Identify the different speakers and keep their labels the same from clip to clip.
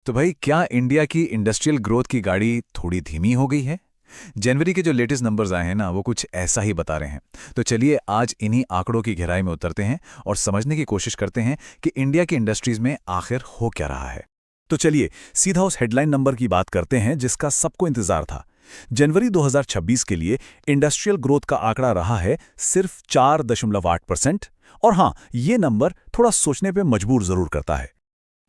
Speaker 1: तो भाई क्या इंडिया की इंडस्ट्रियल ग्रोथ की गाड़ी थोड़ी धीमी हो गई है? जनवरी के जो लेटेस्ट नंबर्स आए हैं ना वो कुछ ऐसा ही बता रहे हैं। तो चलिए आज इन्हीं आंकड़ों की गहराई में उतरते हैं और समझने की कोशिश करते हैं कि इंडिया की इंडस्ट्रीज में आखिर हो क्या रहा है। तो चलिए सीधा उस हेडलाइन नंबर की बात करते हैं जिसका सबको इंतजार था। जनवरी 2026 के लिए इंडस्ट्रियल ग्रोथ का आंकड़ा रहा है सिर्फ 4.8%। और हाँ, ये नंबर थोड़ा सोचने पे मजबूर जरूर करता है।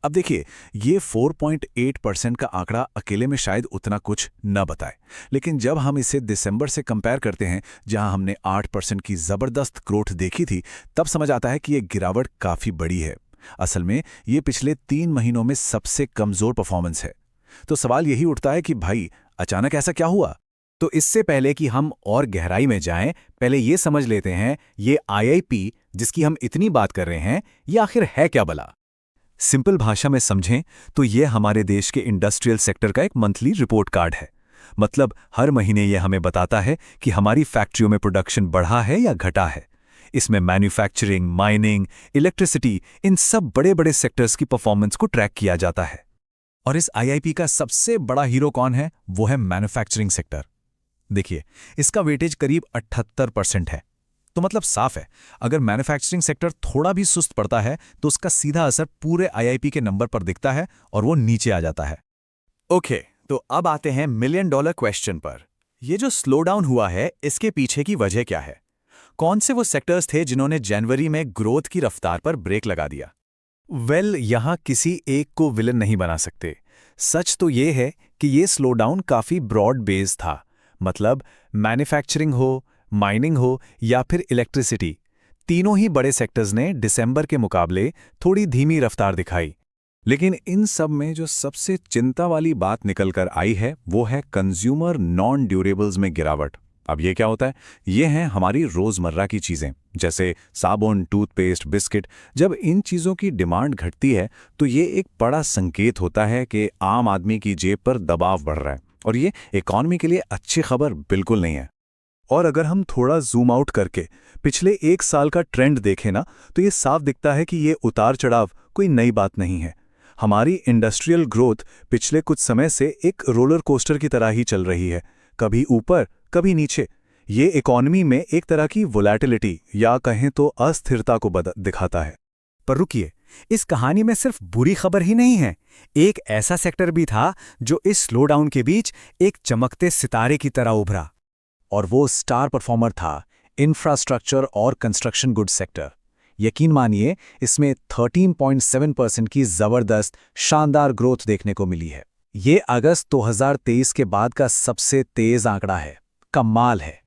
Speaker 1: अब देखिए, ये 4.8% का आंकड़ा अकेले में शायद उतना कुछ न बताए, लेकिन जब हम इसे दिसंबर से कंपेयर करते हैं जहां हमने 8% की जबरदस्त ग्रोथ देखी थी, तब समझ आता है कि ये गिरावट काफी बड़ी है। असल में ये पिछले 3 महीनों में सबसे कमजोर परफॉर्मेंस है। तो सवाल यही उठता है कि भाई अचानक ऐसा क्या हुआ?
Speaker 2: तो इससे पहले कि हम और गहराई में जाएं, पहले ये समझ लेते हैं ये आईआईपी जिसकी हम इतनी बात कर रहे हैं, ये आखिर है क्या भला।
Speaker 1: सिंपल भाषा में समझें तो ये हमारे देश के इंडस्ट्रियल सेक्टर का एक मंथली रिपोर्ट कार्ड है। मतलब हर महीने ये हमें बताता है कि हमारी फैक्ट्रियों में प्रोडक्शन बढ़ा है या घटा है। इसमें मैन्युफैक्चरिंग, माइनिंग, इलेक्ट्रिसिटी, इन सब बड़े बड़े सेक्टर्स की परफॉर्मेंस को ट्रैक किया जाता है। और इस आईआईपी का सबसे बड़ा हीरो कौन है? वो है मैन्युफैक्चरिंग सेक्टर। देखिए, इसका वेटेज करीब 78% है। तो मतलब साफ है, अगर मैन्युफैक्चरिंग सेक्टर थोड़ा भी सुस्त पड़ता है तो उसका सीधा असर पूरे आईआईपी के नंबर पर दिखता है और वो नीचे आ जाता है।
Speaker 2: ओके, तो अब आते हैं मिलियन डॉलर क्वेश्चन पर। ये जो स्लो डाउन हुआ है, इसके पीछे की वजह क्या है? कौन से वो सेक्टर्स थे जिन्होंने जनवरी में ग्रोथ की रफ्तार पर ब्रेक लगा दिया?
Speaker 1: यहां किसी एक को विलन नहीं बना सकते। सच तो ये है कि ये स्लो डाउन काफी ब्रॉड बेस्ड था। मतलब मैन्युफैक्चरिंग हो, माइनिंग हो या फिर इलेक्ट्रिसिटी, तीनों ही बड़े सेक्टर्स ने दिसंबर के मुकाबले थोड़ी धीमी रफ्तार दिखाई। लेकिन इन सब में जो सबसे चिंता वाली बात निकल कर आई है वो है कंज्यूमर नॉन ड्यूरेबल्स में गिरावट। अब ये क्या होता है? ये हैं हमारी रोजमर्रा की चीजें जैसे साबुन, टूथपेस्ट, बिस्किट। जब इन चीजों की डिमांड घटती है तो ये एक बड़ा संकेत होता है कि आम आदमी की जेब पर दबाव बढ़ रहा है, और ये इकॉनमी के लिए अच्छी खबर बिल्कुल नहीं है। और अगर हम थोड़ा जूम आउट करके पिछले 1 साल का ट्रेंड देखें ना, तो ये साफ दिखता है कि ये उतार चढ़ाव कोई नई बात नहीं है। हमारी इंडस्ट्रियल ग्रोथ पिछले कुछ समय से एक रोलर कोस्टर की तरह ही चल रही है, कभी ऊपर कभी नीचे। ये इकॉनमी में एक तरह की वोलैटिलिटी या कहें तो अस्थिरता को दिखाता है।
Speaker 2: पर रुकिए, इस कहानी में सिर्फ बुरी खबर ही नहीं है। एक ऐसा सेक्टर भी था जो इस स्लो डाउन के बीच एक चमकते सितारे की तरह उभरा।
Speaker 1: और वो स्टार परफॉर्मर था इंफ्रास्ट्रक्चर और कंस्ट्रक्शन गुड्स सेक्टर। यकीन मानिए, इसमें 13.7% की जबरदस्त शानदार ग्रोथ देखने को मिली है। ये अगस्त 2023 के बाद का सबसे तेज आंकड़ा है। कमाल है।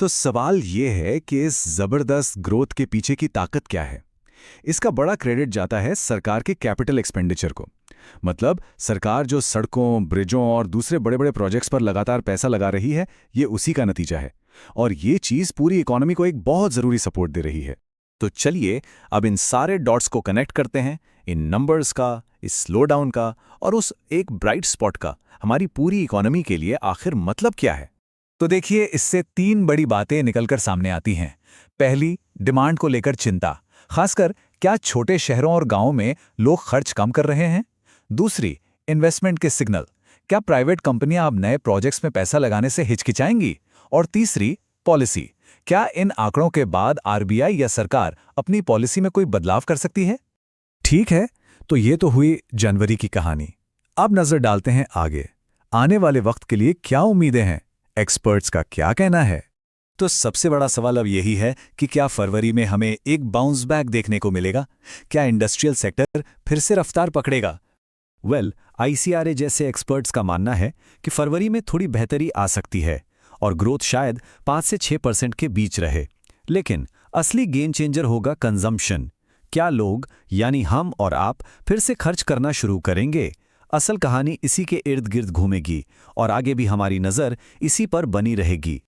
Speaker 1: तो सवाल ये है कि इस जबरदस्त ग्रोथ के पीछे की ताकत क्या है? इसका बड़ा क्रेडिट जाता है सरकार के कैपिटल एक्सपेंडिचर को। मतलब सरकार जो सड़कों, ब्रिजों और दूसरे बड़े बड़े प्रोजेक्ट्स पर लगातार पैसा लगा रही है, ये उसी का नतीजा है। और ये चीज पूरी इकोनॉमी को एक बहुत जरूरी सपोर्ट दे रही है। तो चलिए अब इन सारे डॉट्स को कनेक्ट करते हैं, इन नंबर्स का, इस स्लो डाउन का और उस एक ब्राइट स्पॉट का हमारी पूरी इकोनॉमी के लिए आखिर मतलब क्या है। तो देखिए, इससे 3 बड़ी बातें निकलकर सामने आती हैं। पहली, डिमांड को लेकर चिंता, खासकर क्या छोटे शहरों और गांवों में लोग खर्च कम कर रहे हैं। दूसरी, इन्वेस्टमेंट के सिग्नल, क्या प्राइवेट कंपनियां अब नए प्रोजेक्ट्स में पैसा लगाने से हिचकिचाएंगी। और तीसरी, पॉलिसी, क्या इन आंकड़ों के बाद आरबीआई या सरकार अपनी पॉलिसी में कोई बदलाव कर सकती है। ठीक है, तो ये तो हुई जनवरी की कहानी। अब नजर डालते हैं आगे। आने वाले वक्त के लिए क्या उम्मीदें हैं, एक्सपर्ट्स का क्या कहना है। तो सबसे बड़ा सवाल अब यही है कि क्या फरवरी में हमें एक बाउंस बैक देखने को मिलेगा? क्या इंडस्ट्रियल सेक्टर फिर से रफ्तार पकड़ेगा? आईसीआरए जैसे एक्सपर्ट्स का मानना है कि फरवरी में थोड़ी बेहतरी आ सकती है और ग्रोथ शायद 5 से 6% के बीच रहे। लेकिन असली गेम चेंजर होगा कंजम्पशन। क्या लोग, यानी हम और आप, फिर से खर्च करना शुरू करेंगे? असल कहानी इसी के इर्द गिर्द घूमेगी और आगे भी हमारी नज़र इसी पर बनी रहेगी।